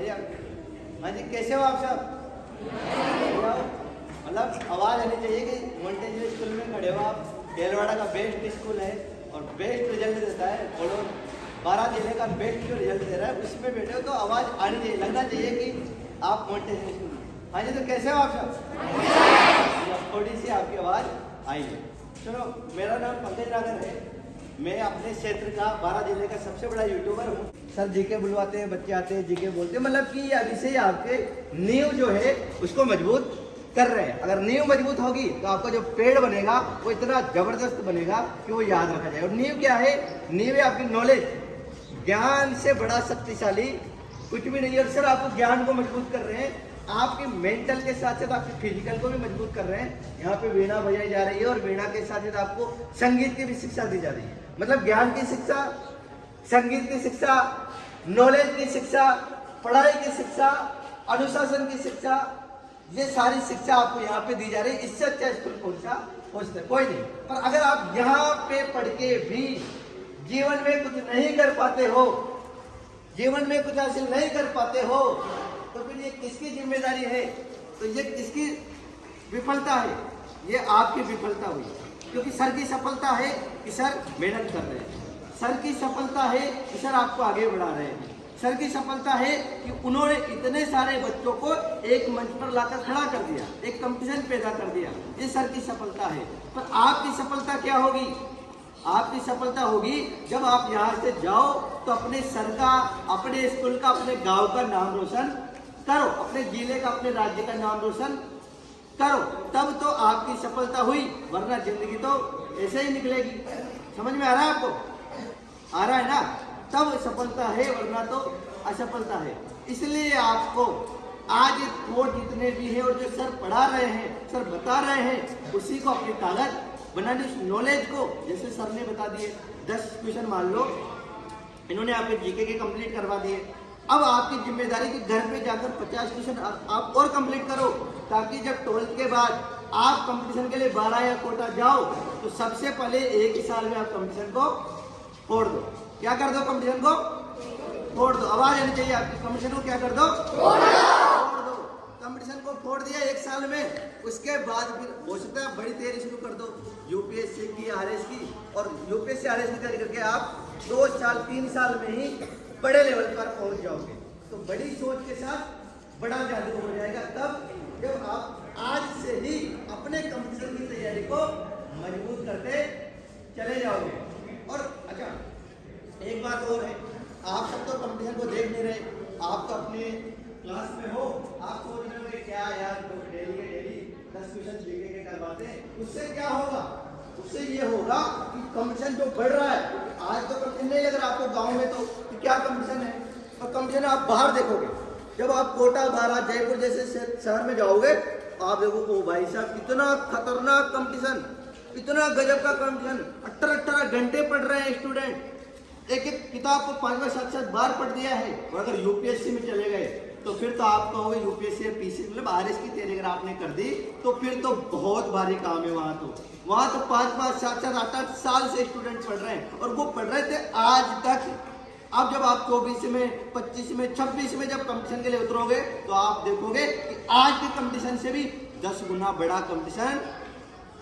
बढ़िया। हाँ जी, कैसे हो आप सब? मतलब आवाज़ आनी चाहिए कि मोंटेसरी स्कूल में खड़े हो आप। केलवाड़ा का बेस्ट स्कूल है और बेस्ट रिजल्ट देता है, और 12 जिले का बेस्ट जो रिजल्ट दे रहा है उसमें बैठे हो तो आवाज़ आनी चाहिए, लगना चाहिए कि आप मोंटेसरी स्कूल में। हाँ जी, तो कैसे हो आप सब? थोड़ी सी आपकी आवाज़ आई है। चलो, मेरा नाम पंकज राघव है। मैं अपने क्षेत्र का 12 जिले का सबसे बड़ा यूट्यूबर हूँ। सर जीके बुलवाते हैं, बच्चे आते हैं जीके बोलते हैं, मतलब कि अभी से ही आपके नींव जो है उसको मजबूत कर रहे हैं। अगर नींव मजबूत होगी तो आपका जो पेड़ बनेगा वो इतना जबरदस्त बनेगा कि वो याद रखा जाए। और नींव क्या है? नींव है आपकी नॉलेज। ज्ञान से बड़ा शक्तिशाली कुछ भी नहीं है। और सर आपको ज्ञान को मजबूत कर रहे हैं, आपके मेंटल के साथ साथ आपके फिजिकल को भी मजबूत कर रहे हैं। यहाँ पे वीणा बजाई जा रही है और वीणा के साथ साथ आपको संगीत की भी शिक्षा दी जा रही है। मतलब ज्ञान की शिक्षा, संगीत की शिक्षा, नॉलेज की शिक्षा, पढ़ाई की शिक्षा, अनुशासन की शिक्षा, ये सारी शिक्षा आपको यहाँ पे दी जा रही है। इससे अच्छा स्कूल कौन सा हो सकता है? कोई नहीं। पर अगर आप यहाँ पे पढ़ के भी जीवन में कुछ नहीं कर पाते हो, जीवन में कुछ हासिल नहीं कर पाते हो, तो फिर ये किसकी जिम्मेदारी है? तो ये किसकी विफलता है? ये आपकी विफलता हुई, क्योंकि सर की सफलता है कि सर मेहनत कर रहे हैं, सर की सफलता है कि सर आपको आगे बढ़ा रहे हैं, सर की सफलता है कि उन्होंने इतने सारे बच्चों को एक मंच पर लाकर खड़ा कर दिया, एक कंपटीशन पैदा कर दिया। ये सर की सफलता है। पर आपकी सफलता क्या होगी? आपकी सफलता होगी जब आप यहाँ से जाओ तो अपने सर का, अपने स्कूल का, अपने गांव का नाम रोशन करो, अपने जिले का, अपने राज्य का नाम रोशन करो, तब तो आपकी सफलता हुई। वरना जिंदगी तो ऐसे ही निकलेगी। समझ में आ रहा है आपको? आ रहा है ना? तब सफलता है, वरना तो असफलता है। इसलिए आपको आज थोट जितने भी हैं और जो सर पढ़ा रहे हैं, सर बता रहे हैं, उसी को अपनी ताकत बनाने, उस नॉलेज को, जैसे सर ने बता दिए 10 क्वेश्चन मान लो इन्होंने आपके जीके के कंप्लीट करवा दिए। अब आपकी जिम्मेदारी कि घर पे जाकर 50 क्वेश्चन आप और कंप्लीट करो, ताकि जब 12th के बाद आप कंपटीशन के लिए 12 या कोटा जाओ तो सबसे पहले एक ही साल में आप कंपटीशन को फोड़ दो। क्या कर दो? कंपटीशन को फोड़ दो। आवाज आनी चाहिए आपकी। कंपटीशन को क्या कर दो? फोड़ दो। कंपटीशन को फोड़ दिया एक साल में, उसके बाद फिर हो सकता है बड़ी तैयारी शुरू कर दो यूपीएससी की, आरएस की। और यूपीएससी आरएस की तैयारी करके आप 2 साल 3 साल में ही बड़े लेवल पर पहुंच जाओगे। तो बड़ी सोच के साथ बड़ा जादू हो जाएगा तब जब आप आज से ही अपने कंपटीशन की तैयारी को मजबूत करते चले जाओगे। और अच्छा, एक बात और है, आप सब तो कंपटीशन को देख नहीं रहे, आप तो अपने क्लास में हो, आप सोच रहे हो क्या यार तो डेली के डेली 10 क्वेश्चन जीके के करवाते हैं, उससे क्या होगा? उससे ये होगा कि कंपटीशन जो बढ़ रहा है, आज तो कंपटीशन नहीं लग रहा आपको गांव में, तो क्या कंपटीशन है? और कंपटीशन आप बाहर देखोगे, जब आप कोटा, बारा, जयपुर जैसे शहर में जाओगे तो आप देखोगे ओ भाई साहब कितना खतरनाक कंपटीशन, इतना गजब का कंपटीशन। 18 घंटे पढ़ रहे हैं स्टूडेंट, एक एक किताब को 5 7 बार पढ़ दिया है। और अगर यूपीएससी में चले गए तो फिर तो आप कहोगे यूपीएससी या पीसी मतलब आरएस की तैयारी अगर आपने कर दी तो फिर तो बहुत भारी काम है। वहां तो 5 7 8 साल से स्टूडेंट पढ़ रहे हैं, और वो पढ़ रहे थे आज तक। अब जब आप 24 में, 25 में, 26 में जब कंपटीशन के लिए उतरोगे तो आप देखोगे कि आज के कंपटीशन से भी 10 गुना बड़ा कंपटीशन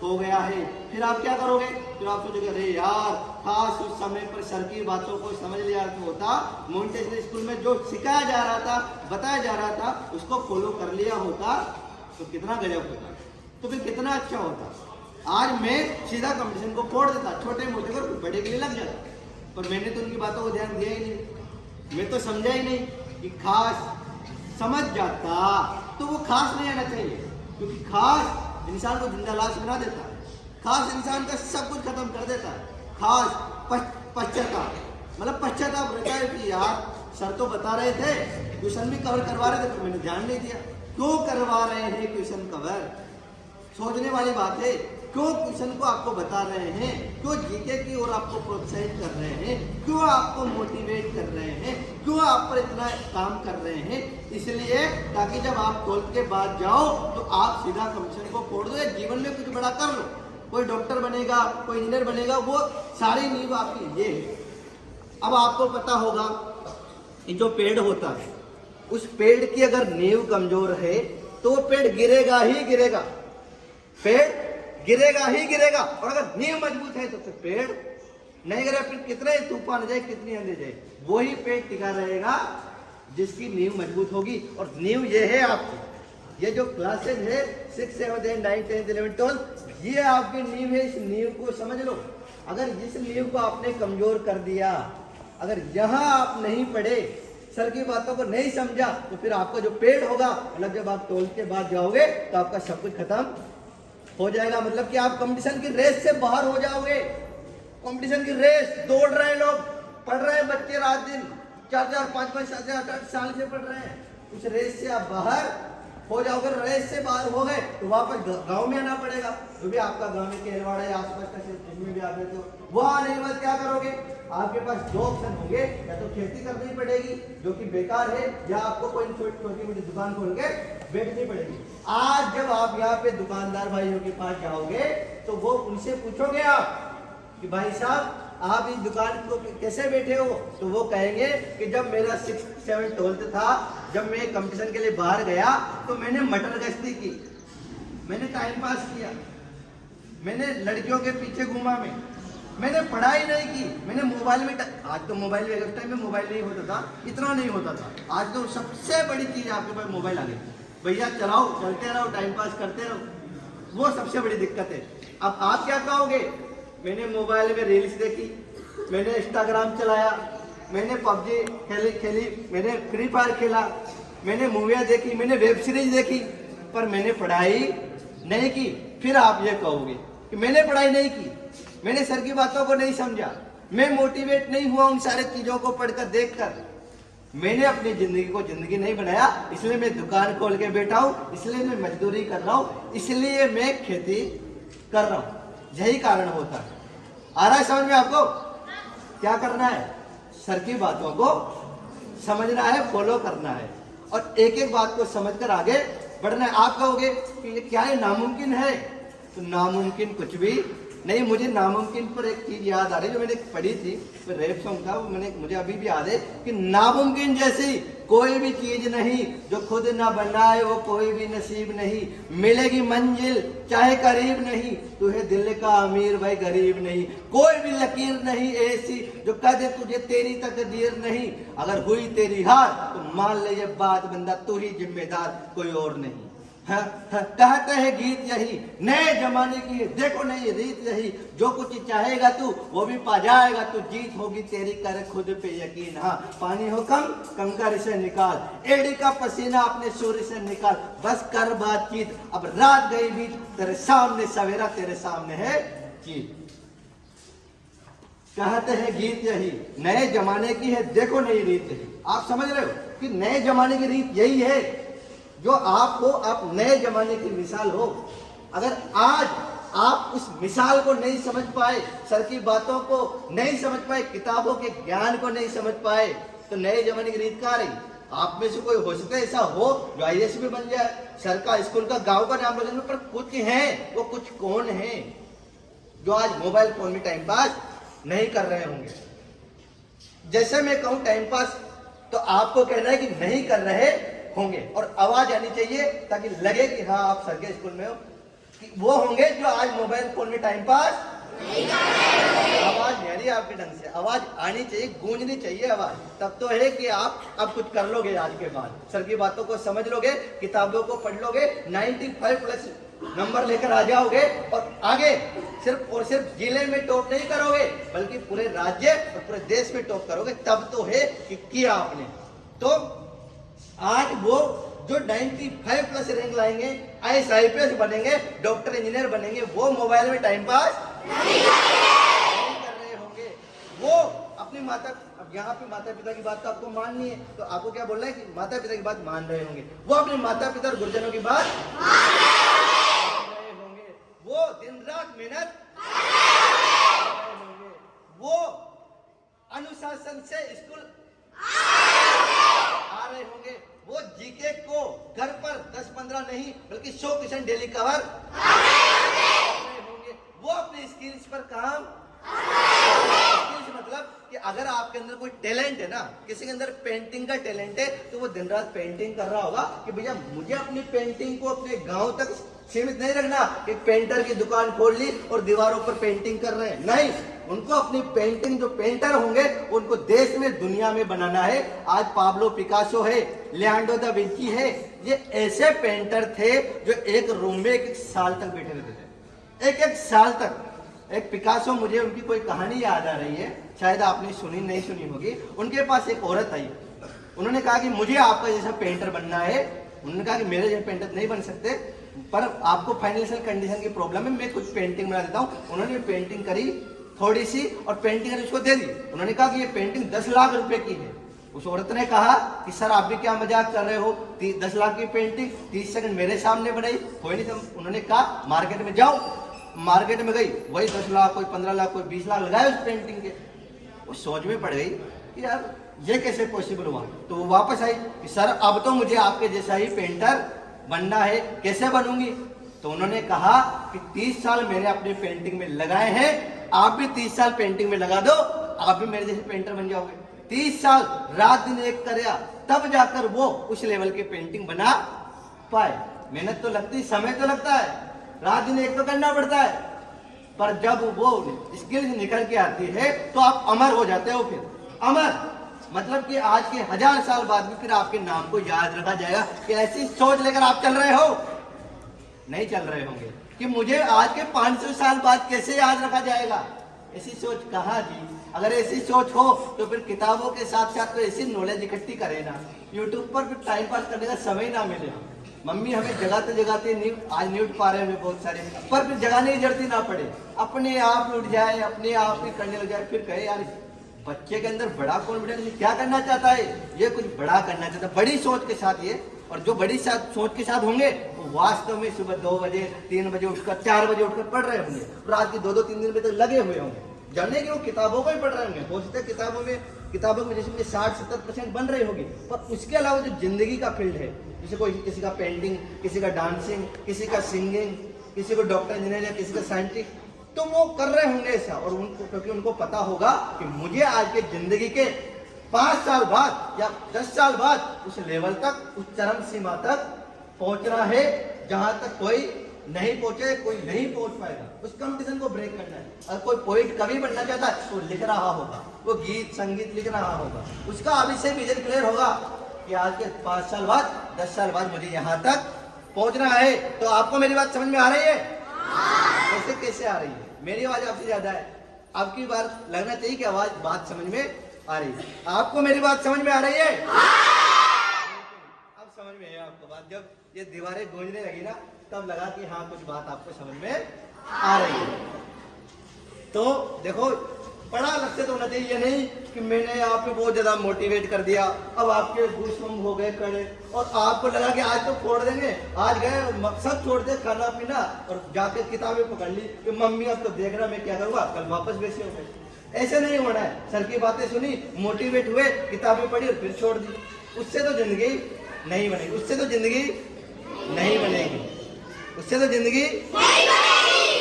हो गया है। फिर आप क्या करोगे? फिर आप सोचोगे अरे यार खास उस समय पर सर की बातों को समझ लिया तो होता, मोंटेसरी स्कूल में जो सिखाया जा रहा था, बताया जा रहा था, उसको फॉलो कर लिया होता तो कितना गजब होता, तो फिर कितना अच्छा होता। आज मैं सीधा कंपटीशन को फोड़ देता, छोटे मोटे को बड़े के लिए लग जाता। पर मैंने तो उनकी बातों को ध्यान दिया ही नहीं, मैं तो समझा ही नहीं कि खास समझ जाता तो वो खास नहीं आना चाहिए, क्योंकि खास इंसान को जिंदा लाश बना देता है, खास इंसान का सब कुछ खत्म कर देता है। खास पश्चाताप, मतलब पश्चाताप रहता है कि यार सर तो बता रहे थे, क्वेश्चन भी कवर करवा रहे थे, तो मैंने ध्यान नहीं दिया। क्यों करवा रहे हैं क्वेश्चन कवर? सोचने वाली बात है। क्यों क्वेश्चन को आपको बता रहे हैं? क्यों जीके की ओर आपको प्रोत्साहित कर रहे हैं? क्यों आपको मोटिवेट कर रहे हैं? क्यों आप पर इतना काम कर रहे हैं? इसलिए ताकि जब आप 12th के बाद जाओ तो आप सीधा कंपटीशन को फोड़ दो या जीवन में कुछ बड़ा कर लो। कोई डॉक्टर बनेगा, कोई इंजीनियर बनेगा, वो सारी नींव आपकी ये है। अब आपको पता होगा कि जो पेड़ होता है, उस पेड़ की अगर नींव कमजोर है तो पेड़ गिरेगा ही गिरेगा, पेड़ गिरेगा ही गिरेगा। और अगर नींव मजबूत है तो फिर पेड़ नहीं गिरे, फिर कितने तूफान जाए कितनी आंधी जाए वही पेड़ टिका रहेगा जिसकी नींव मजबूत होगी। और नींव ये है आपकी, ये जो क्लासेज है 6, 7, 8, 9, 10, 11, 12 ये आपकी नींव है। इस नींव को समझ लो। अगर जिस नींव को आपने कमजोर कर दिया, अगर यहाँ आप नहीं पढ़े, सर की बातों को नहीं समझा, तो फिर आपका जो पेड़ होगा, मतलब जब आप 12 के बाद जाओगे तो आपका सब कुछ खत्म हो जाएगा। मतलब कि आप कंपटीशन की रेस से बाहर हो जाओगे। कंपटीशन की रेस दौड़ रहे हैं लोग, पढ़ रहे हैं बच्चे रात दिन 4-4, 5-5, 7-8 साल से पढ़ रहे हैं। उस रेस से आप बाहर हो जाओगे। रेस से बाहर हो गए तो वापस गांव में आना पड़ेगा। जो भी आपका गांव में केलवाड़ा या आसपास का जिसमें भी आप रहते हो वो आने के बाद क्या करोगे? आपके पास 2 ऑप्शन होंगे, या तो खेती करनी पड़ेगी जो कि बेकार है, या आपको कोई छोटी मोटी दुकान खोल के बेचनी पड़ेगी। आज जब आप यहाँ पे दुकानदार भाइयों के पास जाओगे तो वो उनसे पूछोगे आप कि भाई साहब आप इस दुकान को कैसे बैठे हो? तो वो कहेंगे कि जब मेरा 6, 7, 12 था, जब मैं कंपटीशन के लिए बाहर गया तो मैंने मटर गश्ती की, मैंने टाइम पास किया, मैंने लड़कियों के पीछे घूमा, मैंने पढ़ाई नहीं की, मैंने मोबाइल में आज तो मोबाइल में, उस टाइम में मोबाइल नहीं होता था, इतना नहीं होता था। आज तो सबसे बड़ी चीज आपके पास मोबाइल आ गई। भैया चलाओ, चलते रहो, टाइम पास करते रहो, वो सबसे बड़ी दिक्कत है। अब आप क्या कहोगे? मैंने मोबाइल में रील्स देखी, मैंने इंस्टाग्राम चलाया, मैंने पबजी खेली, मैंने फ्री फायर खेला, मैंने मूवियाँ देखी, मैंने वेब सीरीज देखी, पर मैंने पढ़ाई नहीं की। फिर आप ये कहोगे कि मैंने पढ़ाई नहीं की, मैंने सर की बातों को नहीं समझा, मैं मोटिवेट नहीं हुआ उन सारे चीजों को पढ़कर देखकर, मैंने अपनी जिंदगी को जिंदगी नहीं बनाया, इसलिए मैं दुकान खोल के बैठा हूँ, इसलिए मैं मजदूरी कर रहा हूँ, इसलिए मैं खेती कर रहा हूँ। यही कारण होता है। आ रहा है समझ में आपको? क्या करना है? सर की बातों को समझना है, फॉलो करना है, और एक एक बात को समझकर आगे बढ़ना है। आप कहोगे कि ये क्या है, नामुमकिन है? तो नामुमकिन कुछ भी नहीं। मुझे नामुमकिन पर एक चीज याद आ रही जो मैंने पढ़ी थी, रैप सॉन्ग था, मुझे अभी भी याद है कि नामुमकिन जैसी कोई भी चीज नहीं, जो खुद ना बनाए वो कोई भी नसीब नहीं, मिलेगी मंजिल चाहे करीब नहीं, तू है दिल का अमीर भाई गरीब नहीं, कोई भी लकीर नहीं ऐसी जो कह दे तुझे तेरी तकदीर नहीं, अगर हुई तेरी हार तो मान ले ये बात बंदा, तू ही जिम्मेदार कोई और नहीं। कहते हैं गीत यही नए जमाने की, देखो नहीं रीत यही, जो कुछ चाहेगा तू वो भी पा जाएगा, तू जीत होगी तेरी, कर खुद पे यकीन। हाँ, पानी हो कम कंकर से निकाल, एड़ी का पसीना अपने सूर्य से निकाल, बस कर बातचीत, अब रात गई बीत, तेरे सामने सवेरा, तेरे सामने है जीत। कहते हैं गीत यही नए जमाने की है, देखो नई रीत यही। आप समझ रहे हो कि नए जमाने की रीत यही है जो आप हो, आप नए जमाने की मिसाल हो। अगर आज आप उस मिसाल को नहीं समझ पाए, सर की बातों को नहीं समझ पाए, किताबों के ज्ञान को नहीं समझ पाए, तो नए जमाने की रीत कहाँ रही? आप में से कोई हो सकता है ऐसा हो जो IAS भी बन जाए, सर का स्कूल का गांव का नाम बदलने, पर कुछ हैं, वो कुछ कौन है जो आज मोबाइल फोन में टाइम पास नहीं कर रहे होंगे। जैसे मैं कहूं टाइम पास, तो आपको कहना है कि नहीं कर रहे होंगे, और आवाज आनी चाहिए ताकि लगे कि हाँ आप सर के स्कूल में हो। कि वो होंगे जो आज मोबाइल फोन में टाइम पास नहीं कर रहे हैं। आवाज नहीं आ रही आपके ढंग से, आवाज आनी चाहिए, गूंजनी चाहिए आवाज, तब तो है कि आप अब कुछ कर लोगे। आज के बाद सर की बातों को समझ लोगे, किताबों को पढ़ लोगे, 95+ नंबर लेकर आ जाओगे, और आगे सिर्फ और सिर्फ जिले में टॉप नहीं करोगे बल्कि पूरे राज्य और पूरे देश में टॉप करोगे। तब तो है कि किया आपने। तो आज वो जो 95+ रैंक लाएंगे, IAS बनेंगे, डॉक्टर इंजीनियर बनेंगे, वो मोबाइल में टाइम पास नहीं कर रहे होंगे। वो अपनी माता, अब यहाँ पे माता पिता की बात तो आपको माननी है, तो आपको क्या बोलना है कि माता पिता की बात मान रहे होंगे। वो अपने माता पिता और गुरुजनों की बात मान रहे होंगे। वो दिन रात मेहनत होंगे। वो अनुशासन से स्कूल आ रहे होंगे। वो जीके को घर पर 10-15 नहीं बल्कि 100 क्वेश्चन डेली कवर होंगे। वो अपने स्किल्स पर काम, स्किल्स मतलब कि अगर आपके अंदर कोई टैलेंट है ना, किसी के अंदर पेंटिंग का टैलेंट है, तो वो दिन रात पेंटिंग कर रहा होगा कि भैया मुझे अपनी पेंटिंग को अपने गांव तक सीमित नहीं रखना, कि पेंटर की दुकान खोल ली और दीवारों पर पेंटिंग कर रहे हैं। नहीं, उनको अपनी पेंटिंग, जो पेंटर होंगे उनको देश में दुनिया में बनाना है। आज पाब्लो पिकासो है, लियोनार्डो दा विंची है, ये ऐसे पेंटर थे जो एक रूम में एक साल तक बैठे रहते थे, एक साल तक। एक पिकासो, मुझे उनकी कोई कहानी याद आ रही है, शायद आपने सुनी नहीं सुनी होगी। उनके पास एक औरत आई, उन्होंने कहा कि मुझे आपका जैसा पेंटर बनना है। उन्होंने कहा कि मेरे जैसे पेंटर नहीं बन सकते, पर आपको फाइनेंशियल कंडीशन की प्रॉब्लम है, मैं कुछ पेंटिंग बना देता हूँ। उन्होंने पेंटिंग करी थोड़ी सी और पेंटिंग उसको दे दी। उन्होंने कहा कि ये पेंटिंग 10 लाख रुपए की है। उस औरत ने कहा कि सर आप भी क्या मजाक कर रहे हो, 10 लाख की पेंटिंग 30 सेकंड मेरे सामने बनाई, कोई नहीं। उन्होंने कहा मार्केट में जाओ। मार्केट में गई, वही 10 लाख, कोई 15 लाख, कोई 20 लाख लगाए उस पेंटिंग के। वो सोच में पड़ गई कि यार ये कैसे पॉसिबल हुआ। तो वो वापस आई कि सर अब तो मुझे आपके जैसा ही पेंटर बनना है, कैसे बनूंगी। तो उन्होंने कहा कि 30 साल मैंने अपनी पेंटिंग में लगाए हैं, आप भी 30 साल पेंटिंग में लगा दो, आप भी मेरे जैसे पेंटर बन जाओगे। 30 साल रात दिन एक करया, तब जाकर वो उस लेवल की पेंटिंग बना पाए। मेहनत तो लगती, समय तो लगता है, रात दिन एक तो करना पड़ता है, पर जब वो स्किल निकल के आती है तो आप अमर हो जाते हो। फिर अमर मतलब कि आज के 1000 साल बाद भी फिर आपके नाम को याद रखा जाएगा कि ऐसी सोच लेकर आप चल रहे हो। नहीं चल रहे होंगे कि मुझे आज के 500 साल बाद कैसे याद रखा जाएगा। ऐसी सोच कहाँ जी। अगर ऐसी सोच हो तो फिर किताबों के साथ साथ तो ऐसी नॉलेज इकट्ठी करे ना, यूट्यूब पर भी टाइम पास करने का समय ना मिले। मम्मी हमें जगाते जगाते आज न्यूट पा रहे हैं बहुत सारे, पर फिर जगाने की जरूरत ना पड़े, अपने आप उठ जाए, अपने आप ही करने लग जाए। फिर कहे यार बच्चे के अंदर बड़ा कॉन्फिडेंस क्या करना चाहता है, ये कुछ बड़ा करना चाहता है, बड़ी सोच के साथ ये। और जो बड़ी सोच के साथ होंगे वो वास्तव में सुबह 2 बजे 3 बजे उठकर 4 बजे उठकर पढ़ रहे होंगे, रात की 2-2-3 दिन में तो लगे हुए होंगे, जानने की वो किताबों को ही पढ़ रहे होंगे। हो सकता है किताबों में जैसे 60-70% बन रही होगी, पर उसके अलावा जो जिंदगी का फील्ड है, जैसे कोई किसी का पेंटिंग, किसी का डांसिंग, किसी का सिंगिंग, किसी को डॉक्टर इंजीनियर या किसी का साइंटिस्ट, तो वो कर रहे होंगे ऐसा। और उनको, क्योंकि उनको पता होगा कि मुझे आज के जिंदगी के 5 साल बाद या 10 साल बाद उस लेवल तक, उस चरम सीमा तक पहुंचना है जहां तक कोई नहीं पहुंचे, कोई नहीं पहुंच पाएगा। उस कंपटीशन को ब्रेक करना है। अगर कोई पोइट कवि बनना चाहता है तो लिख रहा होगा, वो गीत संगीत लिख रहा होगा, उसका अभी से विजन क्लियर होगा कि आज के 5 साल बाद 10 साल बाद मुझे यहाँ तक पहुंचना है। तो आपको मेरी बात समझ में आ रही है? कैसे कैसे आ रही है? मेरी आवाज आपसे ज्यादा है, आपकी बार लगना चाहिए कि आवाज बात समझ में आ रही है। आपको मेरी बात समझ में आ रही है? अब समझ में है आपको बात। जब ये दीवारें गूंजने लगी ना, तब लगा कि हाँ कुछ बात आपको समझ में आ रही है। तो देखो, बड़ा लक्ष्य तो होना चाहिए, ये नहीं कि मैंने आपको बहुत ज्यादा मोटिवेट कर दिया, अब आपके गूज़बम्प हो गए खड़े और आपको लगा कि आज तो छोड़ देंगे, आज गए मकसद छोड़ दे, खाना पीना और जाके किताबें पकड़ ली कि मम्मी अब तो देख रहा मैं क्या करूँगा, कल वापस वैसे हो गए। ऐसे नहीं होना है। सर की बातें सुनी, मोटिवेट हुए, किताबें पढ़ी और फिर छोड़ दी, उससे तो जिंदगी नहीं बनेगी, उससे तो जिंदगी नहीं बनेगी, उससे तो जिंदगी नहीं बनेगी।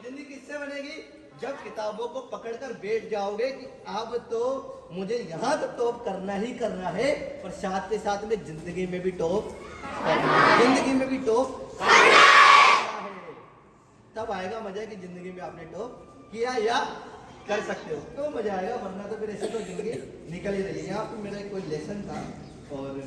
जिंदगी किससे बनेगी? जब किताबों को पकड़कर बैठ जाओगे कि अब तो मुझे यहाँ तो टॉप करना ही करना है, और साथ के साथ में जिंदगी में भी टॉप करना है, जिंदगी में भी टॉप करना है। तब आएगा मजा कि जिंदगी में आपने टॉप किया या कर सकते हो, तो मजा आएगा। वरना तो फिर ऐसे तो जिंदगी निकल ही रही है। यहाँ पे मेरा कोई लेसन था और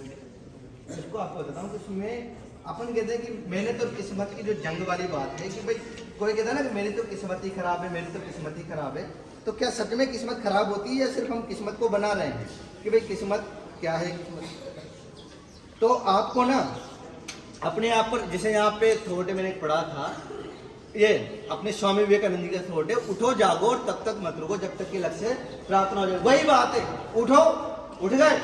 उसको आपको बताता हूँ। उसमें अपन कहते हैं कि मैंने तो किस्मत की जो जंग वाली बात है कि भाई कोई कहता है ना कि मेरी तो किस्मत ही खराब है, मेरी तो किस्मत ही खराब है। तो क्या सच में किस्मत खराब होती है या सिर्फ हम किस्मत को बना रहे हैं कि भाई किस्मत क्या है? किस्मत तो आपको ना अपने आप पर, जैसे यहाँ पे थोड़े मैंने पढ़ा था, ये अपने स्वामी विवेकानंद जी के थोड़े, उठो जागो और तब तक मत रुको जब तक कि लक्ष्य प्राप्त ना हो जाए। वही बात है, उठो, उठ गए,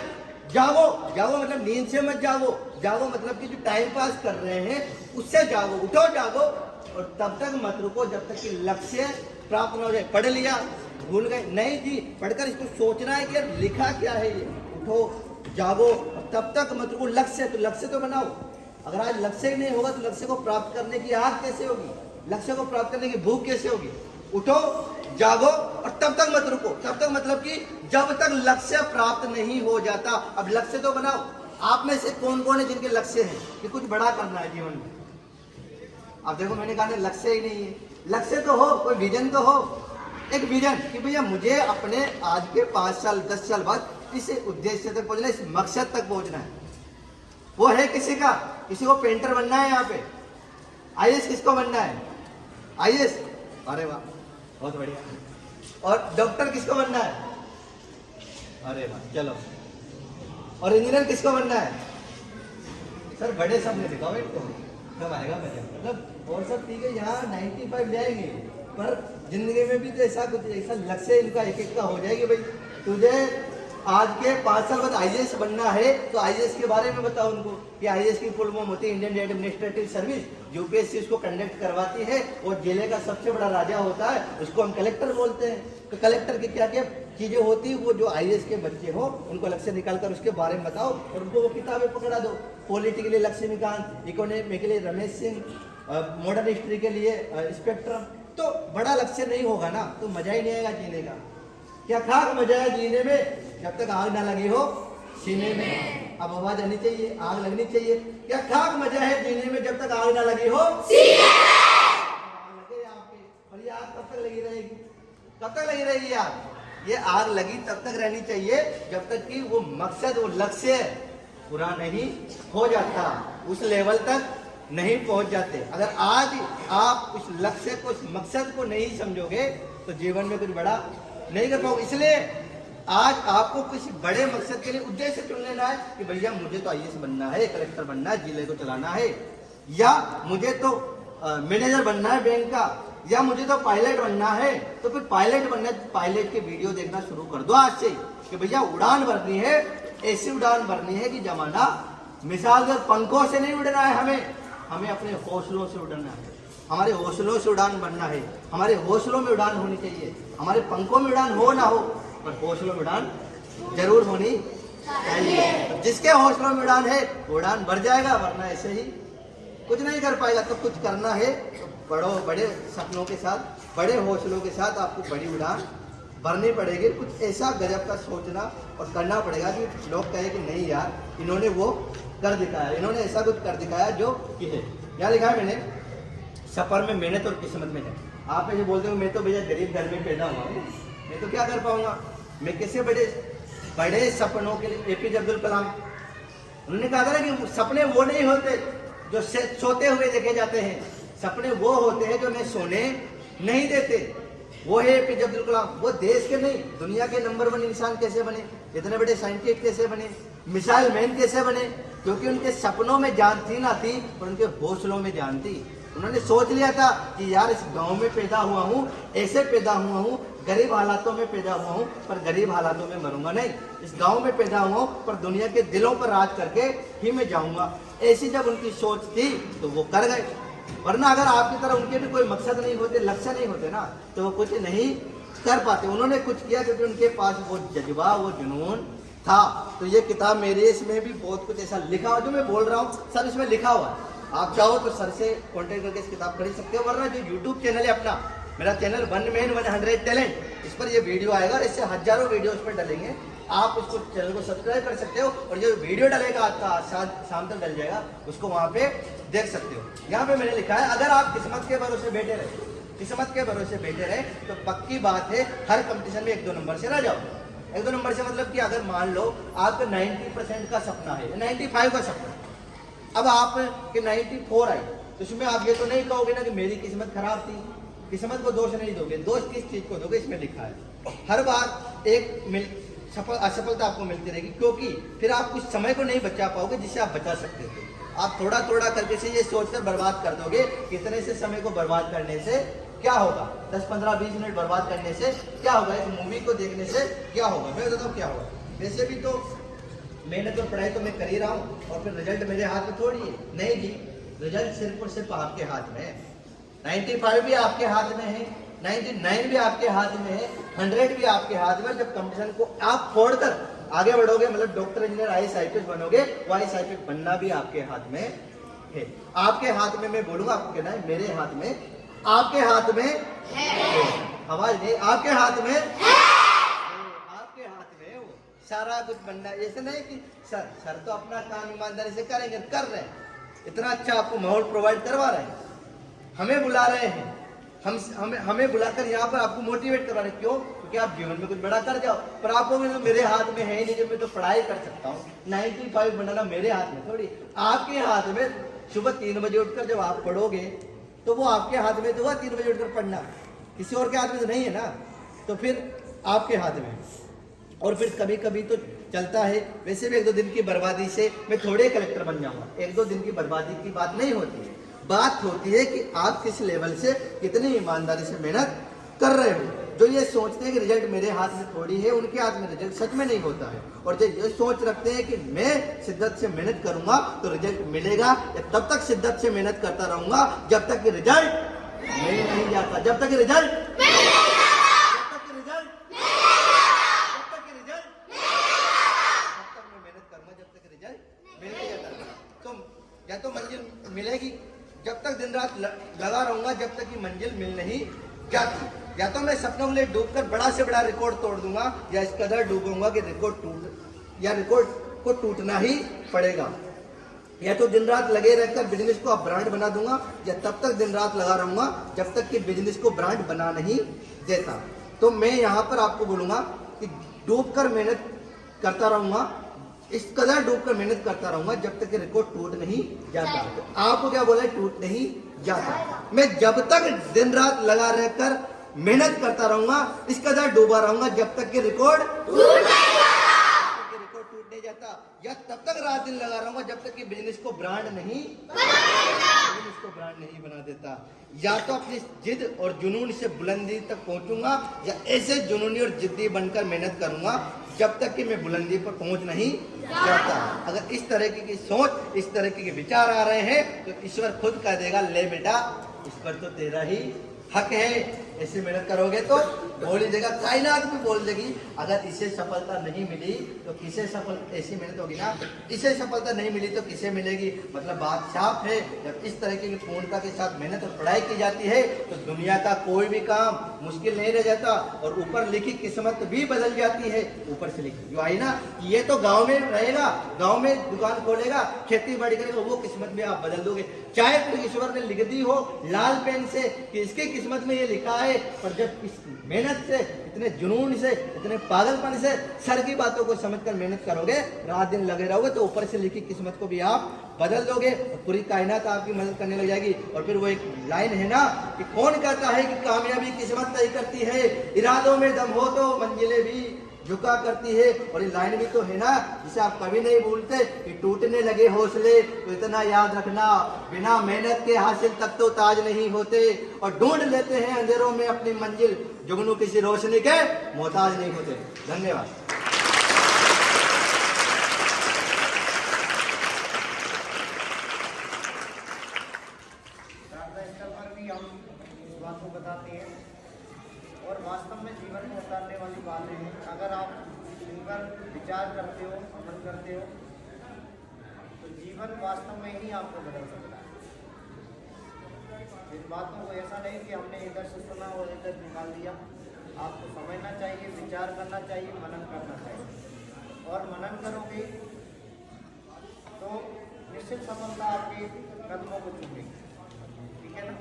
जागो, जागो मतलब नींद से मत जागो, जागो मतलब कि जो टाइम पास कर रहे हैं उससे जागो, उठो जागो और तब तक मत रुको जब तक कि लक्ष्य प्राप्त न हो जाए। पढ़ लिया, भूल गए, नहीं जी, पढ़कर इसको सोचना है कि यार लिखा क्या है ये। उठो, जागो और तब तक मत रुको, लक्ष्य तो बनाओ। अगर आज लक्ष्य ही नहीं होगा तो लक्ष्य को प्राप्त करने की आग कैसे होगी, लक्ष्य को प्राप्त करने की भूख कैसे होगी? उठो, जागो और तब तक मत रुको। तब तक मतलब कि जब तक लक्ष्य प्राप्त नहीं हो जाता। अब लक्ष्य तो बनाओ। आप में से कौन कौन है जिनके लक्ष्य है कि कुछ बड़ा करना है जीवन में? अब देखो मैंने कहा लक्ष्य ही नहीं है। लक्ष्य तो हो, कोई विजन तो हो, एक विजन कि भैया मुझे अपने आज के 5 साल 10 साल बाद इस उद्देश्य तक पहुंचना, इस मकसद तक पहुंचना है। वो है किसी का, किसी को पेंटर बनना है, यहाँ पे आईएएस किसको बनना है? आईएएस, अरे वाह बहुत बढ़िया। और डॉक्टर किसको बनना है? अरे वाह चलो। और इंजीनियर किसको बनना है? सर बड़े सपने दिखाओ इनको, कब आएगा मजा। मतलब और सब ठीक है, यहाँ 95 जाएंगे, पर जिंदगी में भी तो ऐसा कुछ ऐसा लक्ष्य इनका एक एक का हो जाएगी। भाई तुझे आज के 5 साल बाद आईएएस बनना है तो आईएएस के बारे में बताओ उनको कि आईएएस की फुल फॉर्म होती है इंडियन एडमिनिस्ट्रेटिव सर्विस। यूपीएससी उसको कंडक्ट करवाती है और जिले का सबसे बड़ा राजा होता है, उसको हम कलेक्टर बोलते हैं। तो कलेक्टर की क्या क्या चीजें होती है, वो जो आईएएस के बच्चे हो उनको लक्ष्य निकाल कर उसके बारे में बताओ और उनको वो किताबें पकड़ा दो। पॉलिटी के लिए लक्ष्मीकांत, इकोनॉमी के लिए रमेश सिंह, मॉडर्न हिस्ट्री के लिए स्पेक्ट्रम। तो बड़ा लक्ष्य नहीं होगा ना तो मजा ही नहीं आएगा जीने का। क्या खाक मजा है जीने में जब तक आग ना लगी हो सीने में। अब आवाज आनी चाहिए, आग लगनी चाहिए। क्या खाक मजा है जीने में जब तक आग ना लगी हो सीने में। आग लगे आपके, और ये आग कब तक लगी रहेगी? कब तक लगी रहेगी आग? ये आग लगी तब तक रहनी चाहिए जब तक कि वो मकसद, वो लक्ष्य पूरा नहीं हो जाता, उस लेवल तक नहीं पहुंच जाते। अगर आज आप उस लक्ष्य को, उस मकसद को नहीं समझोगे तो जीवन में कुछ बड़ा नहीं कर पाओगे। इसलिए आज आपको कुछ बड़े मकसद के लिए उद्देश्य चुन लेना है कि भैया मुझे तो आईएएस बनना है, कलेक्टर बनना है, जिले को चलाना है, या मुझे तो मैनेजर बनना है बैंक का, या मुझे तो पायलट बनना है। तो फिर पायलट बनना है, पायलट के वीडियो देखना शुरू कर दो आज से कि भैया उड़ान भरनी है, ऐसी उड़ान भरनी है कि जमाना मिसाल के पंखों से नहीं उड़ना है, हमें अपने हौसलों से उड़ना है। हमारे हौसलों से उड़ान बनना है, हमारे हौसलों में उड़ान होनी चाहिए। हमारे पंखों में उड़ान हो ना हो पर हौसलों में उड़ान जरूर होनी चाहिए। जिसके हौसलों में उड़ान है वो उड़ान भर जाएगा, वरना ऐसे ही कुछ नहीं कर पाएगा। तो कुछ करना है तो बड़े सपनों के साथ, बड़े हौसलों के साथ आपको बड़ी उड़ान भरनी पड़ेगी। कुछ ऐसा गजब का सोचना और करना पड़ेगा कि लोग कहे कि नहीं यार इन्होंने वो कर दिखाया, इन्होंने ऐसा कुछ कर दिखाया जो कि है। क्या लिखा है मैंने? सफर में मेहनत और किस्मत में है। आप ऐसे बोलते हो मैं तो भैया गरीब घर में पैदा हुआ हूँ, मैं तो क्या कर पाऊंगा, मैं कैसे बड़े सपनों के लिए। एपीजे अब्दुल कलाम उन्होंने कहा था ना कि सपने वो नहीं होते जो सोते हुए देखे जाते हैं, सपने वो होते हैं जो हमें सोने नहीं देते। वो है एपीजे अब्दुल कलाम। वो देश के नहीं दुनिया के नंबर 1 इंसान कैसे बने, इतने बड़े साइंटिस्ट कैसे बने, मिसाइल मैन कैसे बने? क्योंकि उनके सपनों में जान थी ना थी पर उनके हौसलों में जान थी। उन्होंने सोच लिया था कि यार इस गांव में पैदा हुआ हूँ, ऐसे पैदा हुआ हूँ, गरीब हालातों में पैदा हुआ हूँ पर गरीब हालातों में मरूंगा नहीं। इस गांव में पैदा हुआ हूँ पर दुनिया के दिलों पर राज करके ही मैं जाऊंगा। ऐसी जब उनकी सोच थी तो वो कर गए। वरना अगर आपकी तरह उनके भी कोई मकसद नहीं होते, लक्ष्य नहीं होते ना, तो वो कुछ नहीं कर पाते। उन्होंने कुछ किया क्योंकि उनके पास वो जज्बा, वो जुनून था। तो ये किताब मेरे, इसमें भी बहुत कुछ ऐसा लिखा हुआ जो मैं बोल रहा हूँ सर इसमें लिखा हुआ है। आप चाहो तो सर से कॉन्टेक्ट करके इस किताब खरीद सकते हो। वरना जो यूट्यूब चैनल है अपना, मेरा चैनल 1 Man 100 टैलेंट, इस पर ये वीडियो आएगा और इससे हजारों वीडियो उस पर डलेंगे। आप उसको चैनल को सब्सक्राइब कर सकते हो और जो वीडियो डलेगा आपका शाम तक डल जाएगा, उसको वहाँ पे देख सकते हो। यहाँ पे मैंने लिखा है अगर आप किस्मत के भरोसे बैठे रहे, किस्मत के भरोसे बैठे रहे तो पक्की बात है हर कंपटीशन में 1-2 नंबर से ना जाओ। 1-2 नंबर से मतलब कि अगर मान लो आपका 90% का सपना है, 95 का सपना, अब आप के 94 आई तो इसमें आप ये तो नहीं कहोगे ना कि मेरी किस्मत खराब थी। किस्मत को दोष नहीं दोगे, दोष किस चीज को दोगे? इसमें लिखा है हर बार एक असफलता आपको मिलती रहेगी, क्योंकि फिर आप कुछ समय को नहीं बचा पाओगे जिससे आप बचा सकते थे। आप थोड़ा थोड़ा करके से ये सोचकर बर्बाद कर दोगे। कितने से समय को बर्बाद करने से क्या होगा? 10, 15, 20 मिनट बर्बाद करने से क्या होगा? एक मूवी को देखने से क्या होगा? मैं बताता हूँ क्या होगा। वैसे भी तो मेहनत और पढ़ाई तो मैं कर ही रहा हूँ और फिर रिजल्ट मेरे हाथ में थोड़ी है। नहीं जी, रिजल्ट सिर्फ और सिर्फ आपके हाथ में है। 95 भी आपके हाथ में है, 99 भी आपके हाथ में है, 100 भी आपके हाथ में। जब कंपटीशन को आप फोड़कर आगे बढ़ोगे, मतलब डॉक्टर, इंजीनियर, आईएएस, आईपीएस बनोगे, वो आईएएस, आईपीएस बनना भी आपके हाथ में है। आपके हाथ में मैं बोलूंगा, आपको कहना है मेरे हाथ में आपके हाथ में है। आवाज नहीं, आपके हाथ में है। आपके हाथ में वो सारा कुछ बनना। ऐसे नहीं कि सर तो अपना काम ईमानदारी से करेंगे, कर रहे हैं, इतना अच्छा आपको माहौल प्रोवाइड करवा रहे हैं, हमें बुला रहे हैं, हमें बुलाकर यहाँ पर आपको मोटिवेट करवा रहे हैं। क्यों? क्योंकि आप जीवन में कुछ बड़ा कर जाओ। पर आपको तो मेरे हाथ में है ही नहीं, जब मैं तो पढ़ाई कर सकता हूँ। 95 बनाना मेरे हाथ में थोड़ी, आपके हाथ में। सुबह 3 बजे उठकर जब आप पढ़ोगे तो वो आपके हाथ में तो हुआ, 3 बजे उठकर पढ़ना, किसी और के हाथ में तो नहीं है ना। तो फिर आपके हाथ में। और फिर कभी कभी तो चलता है, वैसे भी 1-2 दिन की बर्बादी से मैं थोड़े कलेक्टर बन जाऊंगा। 1-2 दिन की बर्बादी की बात नहीं होती है, बात होती है कि आप किस लेवल से कितनी ईमानदारी से मेहनत कर रहे हो। जो ये सोचते हैं कि रिजल्ट मेरे हाथ में थोड़ी है, उनके हाथ में रिजल्ट सच में नहीं होता है। और जो ये सोच रखते हैं कि मैं शिद्दत से मेहनत करूंगा तो रिजल्ट मिलेगा, या तब तक शिद्दत से मेहनत करता रहूंगा जब तक कि रिजल्ट मिल नहीं जाता। जब तक कि रिजल्ट या तो मंजिल मिलेगी, जब तक दिन रात लगा रहूंगा जब तक कि मंजिल मिल नहीं जाती। या तो मैं सपनों के लिए डूबकर बड़ा से बड़ा रिकॉर्ड तोड़ दूंगा, या इस कदर डूबूंगा कि रिकॉर्ड को टूटना ही पड़ेगा। या तो दिन रात लगे रहकर बिजनेस को अब ब्रांड बना दूंगा, या तब तक दिन रात लगा रहूंगा जब तक कि बिजनेस को ब्रांड बना नहीं देता। तो मैं यहाँ पर आपको बोलूंगा कि डूबकर मेहनत करता रहूंगा, इस कदर डूबकर मेहनत करता रहूंगा जब तक कि रिकॉर्ड टूट नहीं जाता। तो आपको क्या बोला, टूट नहीं जाता। मैं जब तक दिन रात लगा रहकर मेहनत करता रहूंगा, इस कदर डूबा रहूंगा जब तक कि रिकॉर्ड टूट नहीं जाता। या तब तक रात दिन लगा रहूंगा जब तक कि बिजनेस को ब्रांड नहीं बना देता। या तो अपनी जिद और जुनून से बुलंदी तक पहुंचूंगा, या ऐसे जुनूनी और जिद्दी बनकर मेहनत करूंगा जब तक कि मैं बुलंदी पर पहुंच नहीं जाता। अगर इस तरह की सोच, इस तरह के विचार आ रहे हैं तो ईश्वर खुद कह देगा, ले बेटा इस पर तो तेरा ही हक है। ऐसे मेहनत करोगे तो बोल देगा, कायनात भी बोल देगी। अगर इसे सफलता नहीं मिली तो किसे ऐसी मेहनत होगी ना, इसे सफलता नहीं मिली तो किसे मिलेगी। मतलब बात साफ है, जब इस तरह की पूर्णता के साथ मेहनत और पढ़ाई की जाती है तो दुनिया का कोई भी काम मुश्किल नहीं रह जाता, और ऊपर लिखी किस्मत भी बदल जाती है। ऊपर से लिखी जो आई ना, ये तो गाँव में रहेगा, गाँव में दुकान खोलेगा, खेती बाड़ी करेगा, वो किस्मत भी आप बदल दोगे। चाहे फिर ईश्वर ने लिख दी हो लाल पेन से कि इसकी किस्मत में ये लिखा है, पर जब इस मेहनत से, इतने जुनून से, इतने पागलपन से सर की बातों को समझकर मेहनत करोगे, रात दिन लगे रहोगे, तो ऊपर से लिखी किस्मत को भी आप बदल दोगे और पूरी कायनात आपकी मदद करने लग जाएगी। और फिर वो एक लाइन है ना कि कौन कहता है कि कामयाबी किस्मत तय करती है, इरादों में दम हो तो मंजिलें भी झुका करती है। और ये लाइन भी तो है ना जिसे आप कभी नहीं भूलते कि टूटने लगे हौसले तो इतना याद रखना, बिना मेहनत के हासिल तक तो ताज नहीं होते, और ढूंढ लेते हैं अंधेरों में अपनी मंजिल, जुगनू किसी रोशनी के मोहताज नहीं होते। धन्यवाद। बात को बताते हैं और वास्तव में जीवन में उतारने वाली बातें हैं। अगर आप इन पर विचार करते हो, अमल करते हो, तो जीवन वास्तव में ही आपको बदल सकता है। इन बातों को ऐसा नहीं कि हमने इधर से सुना और इधर निकाल दिया। आपको समझना चाहिए, विचार करना चाहिए, मनन करना चाहिए। और मनन करोगे तो निश्चित सफलता आपके कदमों को चूमेगी। ठीक है ना?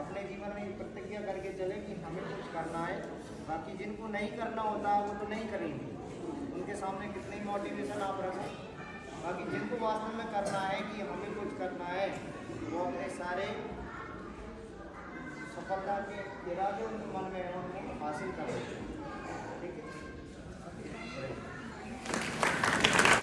अपने जीवन में प्रतिज्ञा करके चले कि हमें कुछ करना है। बाकी जिनको नहीं करना होता वो तो नहीं करेंगे, उनके सामने कितनी मोटिवेशन आप रखें। बाकी जिनको वास्तव में करना है कि हमें कुछ करना है, वो अपने सारे सफलता के इरादे उनके मन में उनको हासिल करें।